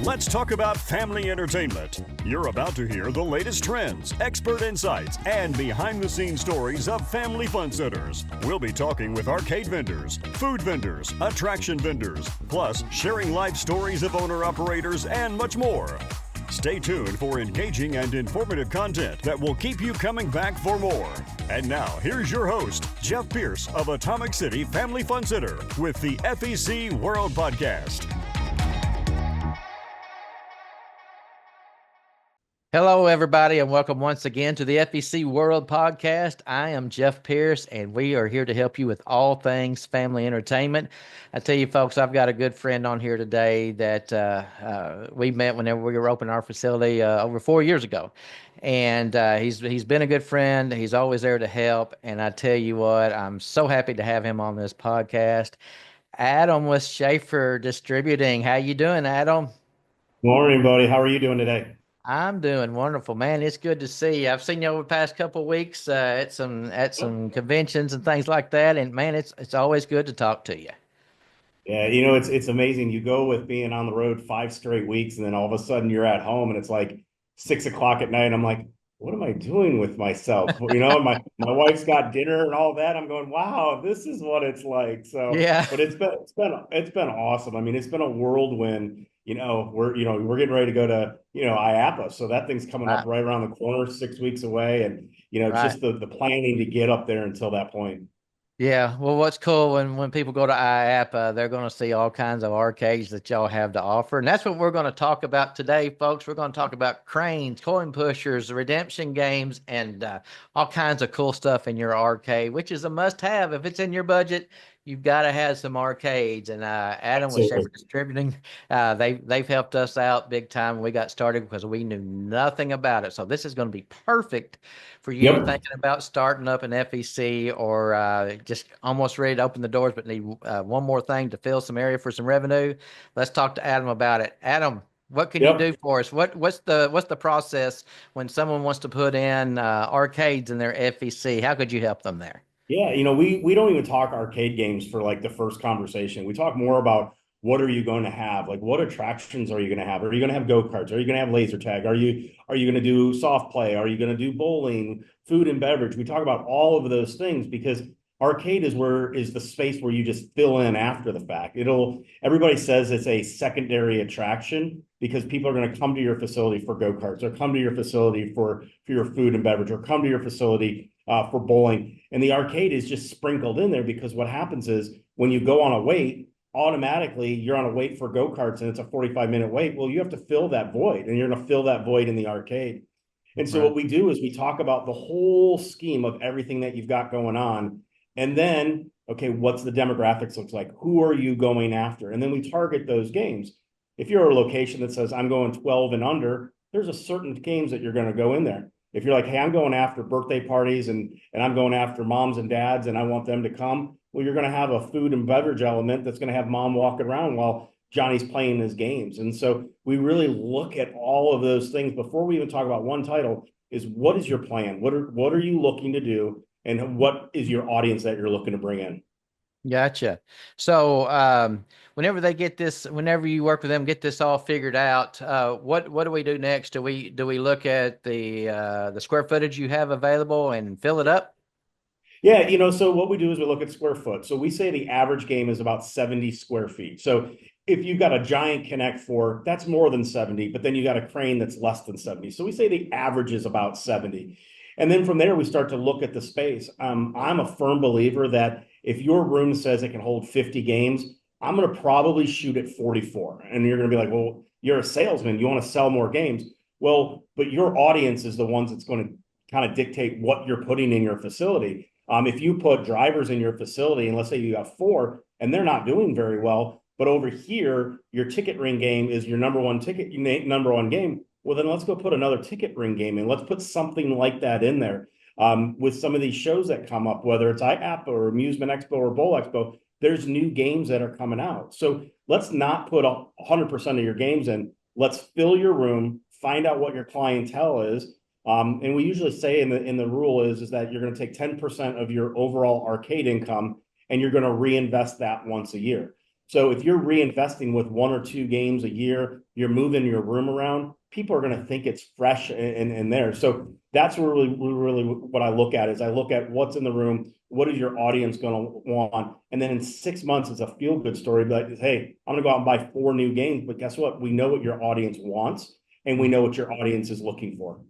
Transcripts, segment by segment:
Let's talk about family entertainment. You're about to hear the latest trends, expert insights, and behind-the-scenes stories of family fun centers. We'll be talking with arcade vendors, food vendors, attraction vendors, plus sharing life stories of owner-operators and much more. Stay tuned for engaging and informative content that will keep you coming back for more. And now, here's your host, Jeff Pierce of Atomic City Family Fun Center with the FEC World Podcast. Hello, everybody, and welcome once again to the FEC World Podcast. I am Jeff Pierce, and we are here to help you with all things family entertainment. I tell you, folks, I've got a good friend on here today that we met whenever we were opening our facility over 4 years ago. And he's been a good friend. He's always there to help. And I tell you what, I'm so happy to have him on this podcast. Adam with Shaffer Distributing. How you doing, Adam? Morning, buddy. How are you doing today? I'm doing wonderful, man. It's good to see you. I've seen you over the past couple of weeks at some conventions and things like that, and man, it's always good to talk to you. Yeah, you know, it's amazing. You go with being on the road 5 straight weeks, and then all of a sudden you're at home, and it's like 6 o'clock at night. I'm like, what am I doing with myself? You know, my wife's got dinner and all that. I'm going, wow, this is what it's like. So yeah, but it's been awesome. I mean, it's been a whirlwind. We're getting ready to go to, IAPA. So that thing's coming up right around the corner, 6 weeks away. And, just the planning to get up there until that point. Yeah. Well, what's cool when people go to IAPA, they're going to see all kinds of arcades that y'all have to offer. And that's what we're going to talk about today, folks. We're going to talk about cranes, coin pushers, redemption games, and all kinds of cool stuff in your arcade, which is a must-have. If it's in your budget, you've got to have some arcades. And Adam with Shaffer Distributing, they've helped us out big time when we got started because we knew nothing about it. So this is going to be perfect for you thinking about starting up an FEC or just almost ready to open the doors, but need one more thing to fill some area for some revenue. Let's talk to Adam about it. Adam, what can you do for us? What's the process when someone wants to put in arcades in their FEC? How could you help them there? Yeah, we don't even talk arcade games for like the first conversation. We talk more about what are you going to have? Like, what attractions are you going to have? Are you going to have go-karts? Are you going to have laser tag? Are you going to do soft play? Are you going to do bowling, food and beverage? We talk about all of those things because arcade is the space where you just fill in after the fact. Everybody says it's a secondary attraction because people are going to come to your facility for go-karts or come to your facility for your food and beverage or come to your facility for bowling. And the arcade is just sprinkled in there because what happens is when you go on a wait, automatically you're on a wait for go-karts and it's a 45-minute wait. Well, you have to fill that void and you're going to fill that void in the arcade. And so what we do is we talk about the whole scheme of everything that you've got going on. And then, okay, what's the demographics looks like? Who are you going after? And then we target those games. If you're a location that says I'm going 12 and under, there's a certain games that you're going to go in there. If you're like, hey, I'm going after birthday parties and I'm going after moms and dads and I want them to come, well, you're going to have a food and beverage element that's going to have mom walking around while Johnny's playing his games. And so we really look at all of those things before we even talk about one title is what is your plan? What are you looking to do? And what is your audience that you're looking to bring in? Gotcha. So whenever you work with them, get this all figured out, what do we do next? Do we look at the square footage you have available and fill it up? Yeah, so what we do is we look at square foot. So we say the average game is about 70 square feet. So if you've got a giant Connect 4, that's more than 70, but then you got a crane that's less than 70. So we say the average is about 70. And then from there, we start to look at the space. I'm a firm believer that if your room says it can hold 50 games, I'm going to probably shoot at 44. And you're going to be like, well, you're a salesman. You want to sell more games. Well, but your audience is the ones that's going to kind of dictate what you're putting in your facility. If you put drivers in your facility, and let's say you got 4, and they're not doing very well, but over here, your ticket ring game is your number one game. Well, then let's go put another ticket ring game in. Let's put something like that in there. With some of these shows that come up, whether it's IAPA or Amusement Expo or Bowl Expo, there's new games that are coming out. So let's not put 100% of your games in. Let's fill your room, find out what your clientele is. And we usually say in the rule is that you're going to take 10% of your overall arcade income and you're going to reinvest that once a year. So if you're reinvesting with 1 or 2 games a year, you're moving your room around, people are going to think it's fresh and there. So that's really what I look at is I look at what's in the room, what is your audience going to want, and then in 6 months it's a feel good story. Like, hey, I'm going to go out and buy 4 new games, but guess what? We know what your audience wants, and we know what your audience is looking for.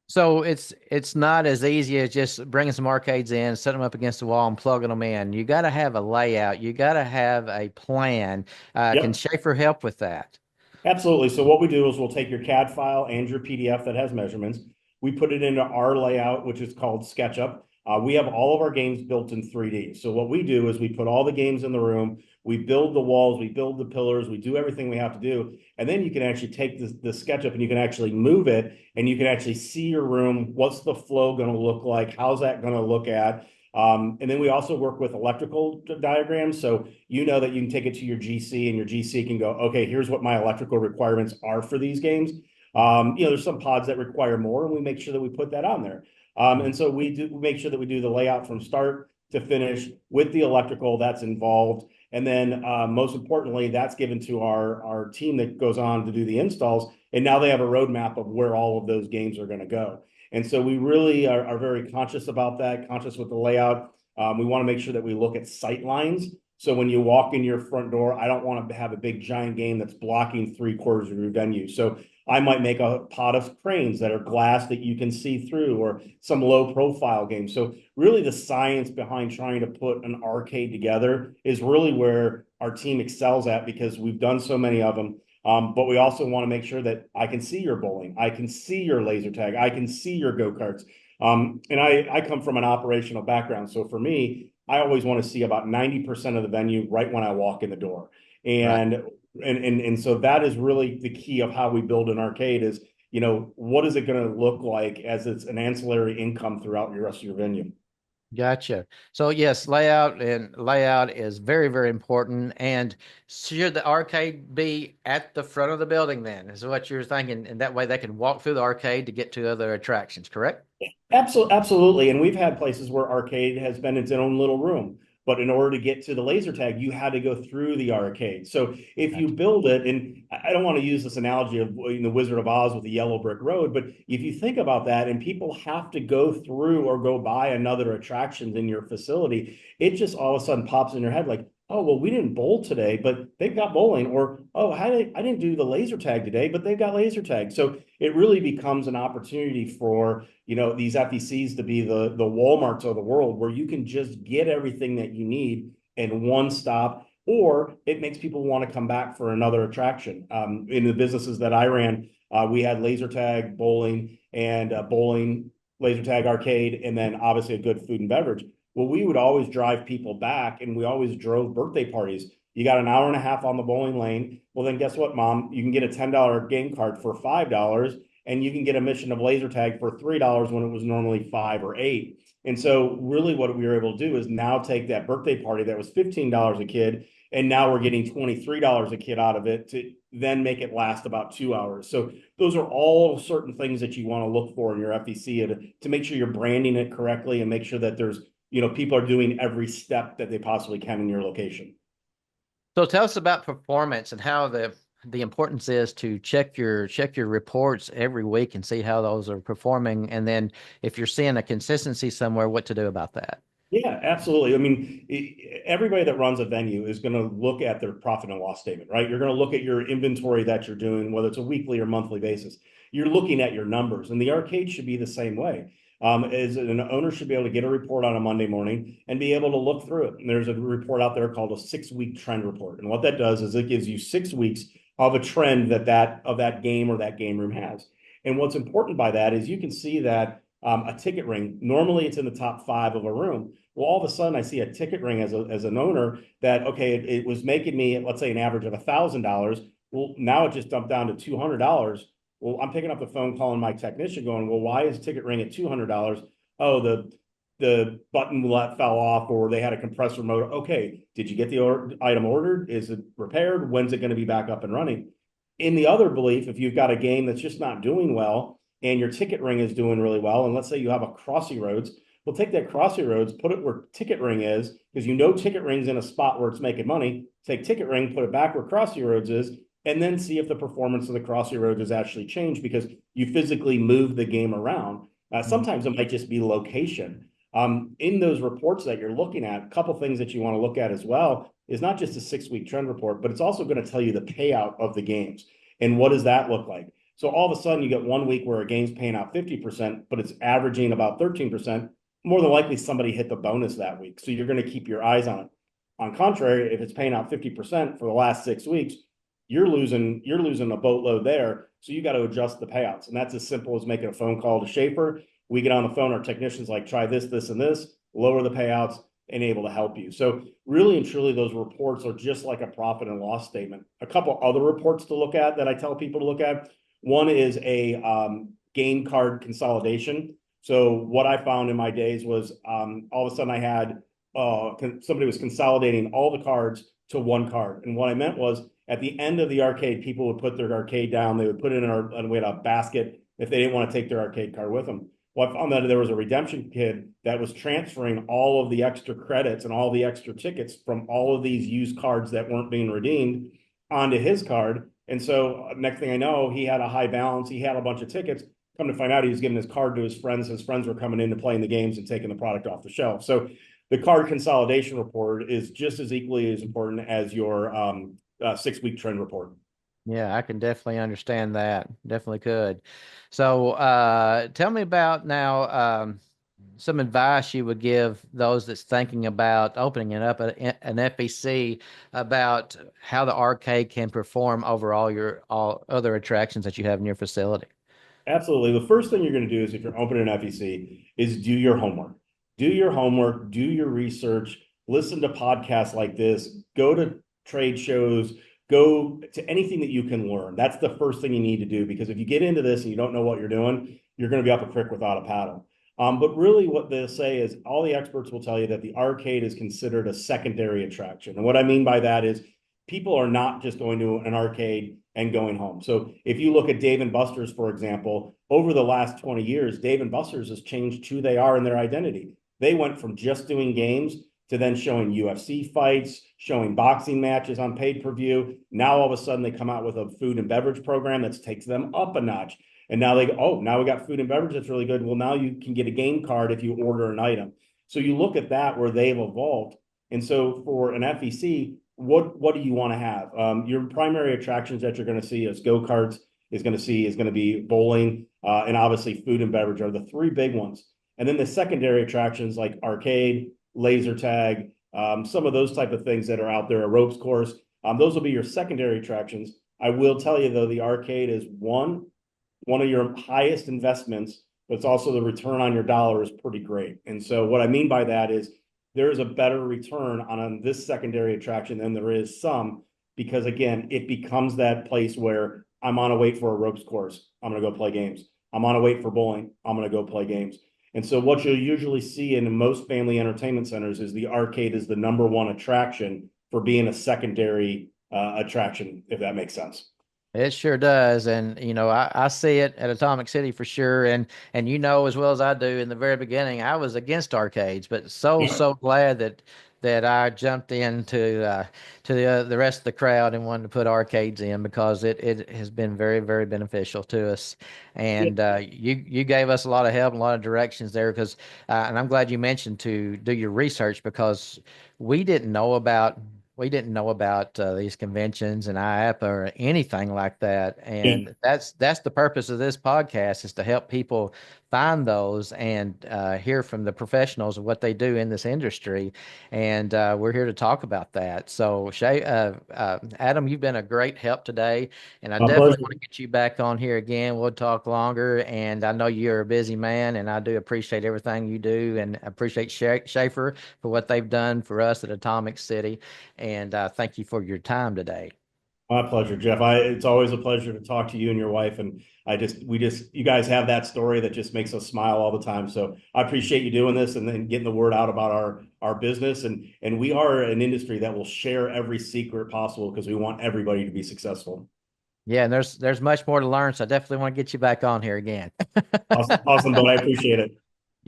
So it's not as easy as just bringing some arcades in, setting them up against the wall, and plugging them in. You got to have a layout. You got to have a plan. Can Yep. Shaffer help with that? Absolutely. So what we do is we'll take your CAD file and your PDF that has measurements. We put it into our layout, which is called SketchUp. We have all of our games built in 3D. So what we do is we put all the games in the room, we build the walls, we build the pillars, we do everything we have to do. And then you can actually take the SketchUp and you can actually move it and you can actually see your room. What's the flow going to look like? How's that going to look at? And then we also work with electrical diagrams. So you know that you can take it to your GC and your GC can go, okay, here's what my electrical requirements are for these games. There's some pods that require more, and we make sure that we put that on there. And so we make sure that we do the layout from start to finish with the electrical that's involved. And then most importantly, that's given to our team that goes on to do the installs. And now they have a roadmap of where all of those games are going to go. And so we really are very conscious about that, conscious with the layout. We want to make sure that we look at sight lines. So when you walk in your front door, I don't want to have a big giant game that's blocking 3/4 of your venue. So I might make a pot of cranes that are glass that you can see through, or some low profile games. So really the science behind trying to put an arcade together is really where our team excels at, because we've done so many of them. But we also want to make sure that I can see your bowling, I can see your laser tag, I can see your go-karts. And I come from an operational background. So for me, I always want to see about 90% of the venue right when I walk in the door. And right. And so that is really the key of how we build an arcade is, what is it going to look like as it's an ancillary income throughout the rest of your venue? Gotcha. So yes, layout is very, very important. And should the arcade be at the front of the building then, is what you're thinking? And that way they can walk through the arcade to get to other attractions, correct? Absolutely. And we've had places where arcade has been its own little room. But in order to get to the laser tag, you had to go through the arcade. So if you build it, and I don't want to use this analogy of the Wizard of Oz with the yellow brick road, but if you think about that and people have to go through or go by another attraction in your facility, it just all of a sudden pops in your head like, oh, well, we didn't bowl today, but they've got bowling. Or, oh, I didn't do the laser tag today, but they've got laser tag. So it really becomes an opportunity for, these FECs to be the Walmarts of the world, where you can just get everything that you need in one stop, or it makes people want to come back for another attraction. In the businesses that I ran, we had laser tag, bowling, and bowling, laser tag, arcade, and then obviously a good food and beverage. Well, we would always drive people back, and we always drove birthday parties. You got an hour and a half on the bowling lane. Well, then guess what, Mom? You can get a $10 game card for $5, and you can get a mission of laser tag for $3 when it was normally $5 or $8. And so really what we were able to do is now take that birthday party that was $15 a kid, and now we're getting $23 a kid out of it to then make it last about 2 hours. So those are all certain things that you want to look for in your FEC to make sure you're branding it correctly and make sure that there's people are doing every step that they possibly can in your location. So tell us about performance and how the importance is to check your reports every week and see how those are performing. And then if you're seeing a consistency somewhere, what to do about that. Yeah, absolutely. I mean, everybody that runs a venue is going to look at their profit and loss statement, right? You're going to look at your inventory that you're doing, whether it's a weekly or monthly basis. You're looking at your numbers, and the arcade should be the same way. As an owner should be able to get a report on a Monday morning and be able to look through it. And there's a report out there called a 6-week trend report. And what that does is it gives you 6 weeks of a trend of that game or that game room has. And what's important by that is you can see that a ticket ring, normally it's in the top 5 of a room. Well, all of a sudden I see a ticket ring as an owner that, okay, it was making me, let's say, an average of $1,000. Well, now it just dumped down to $200. Well, I'm picking up the phone, calling my technician going, well, why is ticket ring at $200? Oh, the button fell off, or they had a compressor motor. Okay, did you get the item ordered? Is it repaired? When's it going to be back up and running? In the other belief, if you've got a game that's just not doing well and your ticket ring is doing really well, and let's say you have a Crossy Roads, Well, take that Crossy Roads, put it where Ticket Ring is, because you know Ticket Ring's in a spot where it's making money. Take Ticket Ring, put it back where Crossy Roads is, and then see if the performance of the Crossy Roads has actually changed because you physically move the game around. Sometimes it might just be location. In those reports that you're looking at, a couple things that you want to look at as well is not just a 6-week trend report, but it's also going to tell you the payout of the games. And what does that look like? So all of a sudden you get 1 week where a game's paying out 50%, but it's averaging about 13%. More than likely somebody hit the bonus that week. So you're going to keep your eyes on it. On contrary, if it's paying out 50% for the last 6 weeks, you're losing a boatload there. So you got to adjust the payouts. And that's as simple as making a phone call to Shaffer. We get on the phone, our technicians like, try this, this, and this, lower the payouts, and able to help you. So really and truly, those reports are just like a profit and loss statement. A couple other reports to look at that I tell people to look at. One is a game card consolidation. So what I found in my days was all of a sudden I had somebody was consolidating all the cards to one card. And what I meant was at the end of the arcade, people would put their arcade down. They would put it we had a basket if they didn't want to take their arcade card with them. Well, I found that there was a redemption kid that was transferring all of the extra credits and all the extra tickets from all of these used cards that weren't being redeemed onto his card. And so next thing I know, he had a high balance. He had a bunch of tickets. Come to find out, he was giving his card to his friends. His friends were coming in to playing the games and taking the product off the shelf. So the card consolidation report is just as equally as important as your 6-week trend report. Yeah, I can definitely understand that. Definitely could. So tell me about now some advice you would give those that's thinking about opening it up an FEC about how the arcade can perform over all other attractions that you have in your facility. Absolutely. The first thing you're going to do is if you're opening an FEC is do your homework. Do your homework, do your research, listen to podcasts like this, go to trade shows, go to anything that you can learn. That's the first thing you need to do, because if you get into this and you don't know what you're doing, you're going to be up a creek without a paddle. But really what they'll say is all the experts will tell you that the arcade is considered a secondary attraction. And what I mean by that is people are not just going to an arcade and going home. So if you look at Dave & Buster's, for example, over the last 20 years, Dave & Buster's has changed who they are in their identity. They went from just doing games to then showing UFC fights, showing boxing matches on pay-per-view. Now all of a sudden they come out with a food and beverage program that takes them up a notch. And now they go, oh, now we got food and beverage that's really good. Well, now you can get a game card if you order an item. So you look at that where they've evolved. And so for an FEC, what do you want to have? Your primary attractions that you're going to see is go-karts, is going to be bowling, and obviously food and beverage are the three big ones. And then the secondary attractions like arcade, laser tag, some of those type of things that are out there, a ropes course, those will be your secondary attractions. I will tell you though, the arcade is one of your highest investments, but it's also the return on your dollar is pretty great. And so what I mean by that is there is a better return on this secondary attraction than there is some, because again, it becomes that place where I'm on a wait for a ropes course, I'm going to go play games. I'm on a wait for bowling, I'm going to go play games. And so what you'll usually see in most family entertainment centers is the arcade is the number one attraction for being a secondary attraction, if that makes sense. It sure does. And, I see it at Atomic City for sure. And as well as I do, in the very beginning, I was against arcades, but so glad that I jumped into the rest of the crowd and wanted to put arcades in, because it has been very, very beneficial to us. And you gave us a lot of help and a lot of directions there, because and I'm glad you mentioned to do your research, because we didn't know about these conventions and IAPA or anything like that. And that's the purpose of this podcast, is to help people find those and hear from the professionals of what they do in this industry. And we're here to talk about that. So Adam, you've been a great help today, and I definitely want to get you back on here again. We'll talk longer, and I know you're a busy man, and I do appreciate everything you do, and appreciate Shaffer for what they've done for us at Atomic City. And thank you for your time today. My pleasure, Jeff. It's always a pleasure to talk to you and your wife. And you guys have that story that just makes us smile all the time. So I appreciate you doing this and then getting the word out about our business. And we are an industry that will share every secret possible, because we want everybody to be successful. Yeah, and there's much more to learn. So I definitely want to get you back on here again. Awesome, but I appreciate it.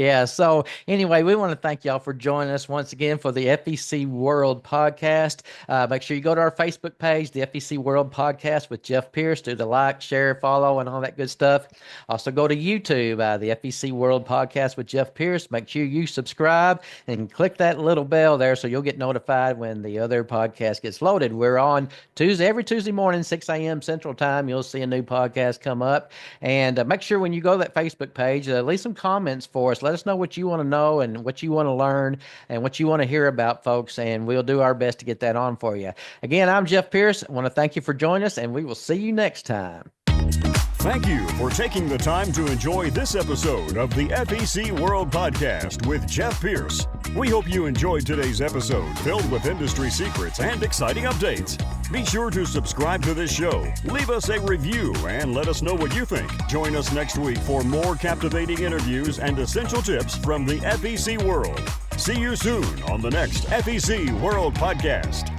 Yeah. So anyway, we want to thank y'all for joining us once again for the FEC World Podcast. Make sure you go to our Facebook page, the FEC World Podcast with Jeff Pierce. Do the like, share, follow, and all that good stuff. Also go to YouTube, the FEC World Podcast with Jeff Pierce. Make sure you subscribe and click that little bell there so you'll get notified when the other podcast gets loaded. We're on every Tuesday morning, 6 a.m. Central Time. You'll see a new podcast come up. And make sure when you go to that Facebook page, leave some comments for us. Let us know what you want to know and what you want to learn and what you want to hear about, folks, and we'll do our best to get that on for you. Again, I'm Jeff Pierce. I want to thank you for joining us, and we will see you next time. Thank you for taking the time to enjoy this episode of the FEC World Podcast with Jeff Pierce. We hope you enjoyed today's episode filled with industry secrets and exciting updates. Be sure to subscribe to this show, leave us a review, and let us know what you think. Join us next week for more captivating interviews and essential tips from the FEC world. See you soon on the next FEC World Podcast.